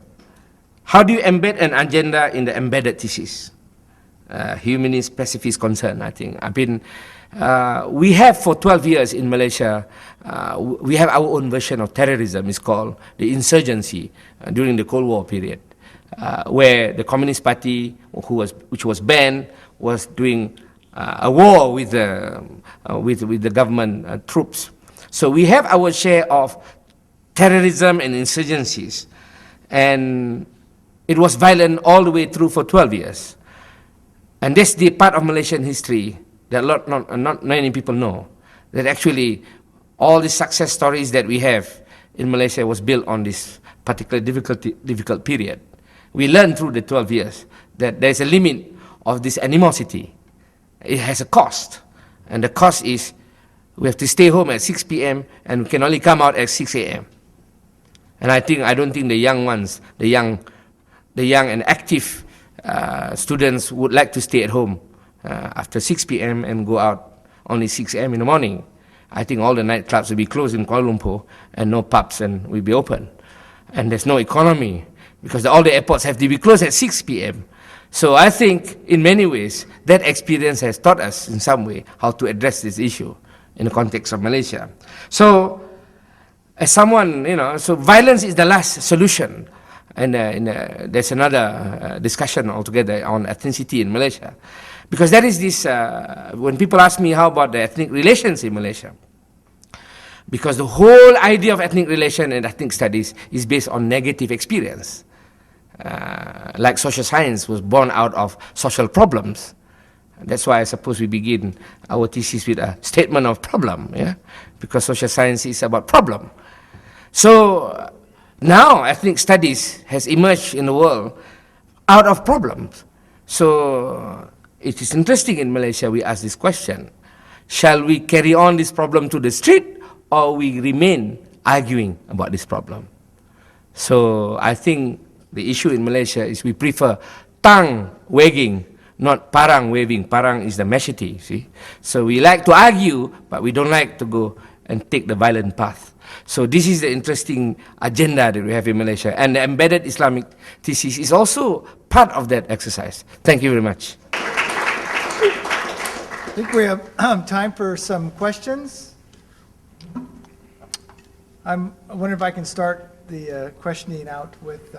How do you embed an agenda in the embedded thesis? Humanist pacifist concern, I think. We have for 12 years in Malaysia, we have our own version of terrorism. It's called the insurgency during the Cold War period, where the Communist Party, which was banned, was doing a war with the government troops. So we have our share of terrorism and insurgencies, and it was violent all the way through for 12 years. And that's the part of Malaysian history that not many people know. that actually all the success stories that we have in Malaysia was built on this particular difficult period. We learned through the 12 years that there's a limit of this animosity. It has a cost, and the cost is we have to stay home at 6 p.m. and we can only come out at 6 a.m. And I don't think the young ones, the young and active students would like to stay at home after 6 p.m. and go out only 6 a.m. in the morning. I think all the nightclubs will be closed in Kuala Lumpur and no pubs and will be open. And there's no economy because all the airports have to be closed at 6 p.m. So I think in many ways that experience has taught us in some way how to address this issue in the context of Malaysia. So as someone, so violence is the last solution. And there's another discussion altogether on ethnicity in Malaysia. Because that is this, when people ask me how about the ethnic relations in Malaysia, because the whole idea of ethnic relation and ethnic studies is based on negative experience. Like social science was born out of social problems. That's why I suppose we begin our thesis with a statement of problem, because social science is about problem. So now ethnic studies has emerged in the world out of problems. So it is interesting in Malaysia we ask this question, shall we carry on this problem to the street or we remain arguing about this problem? So I think the issue in Malaysia is we prefer tongue wagging, not parang waving. Parang is the machete, see? So we like to argue, but we don't like to go and take the violent path. So this is the interesting agenda that we have in Malaysia. And the embedded Islamic thesis is also part of that exercise. Thank you very much. I think we have time for some questions. I wonder if I can start the questioning out with,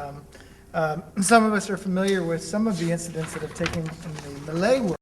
some of us are familiar with some of the incidents that have taken in the Malay world.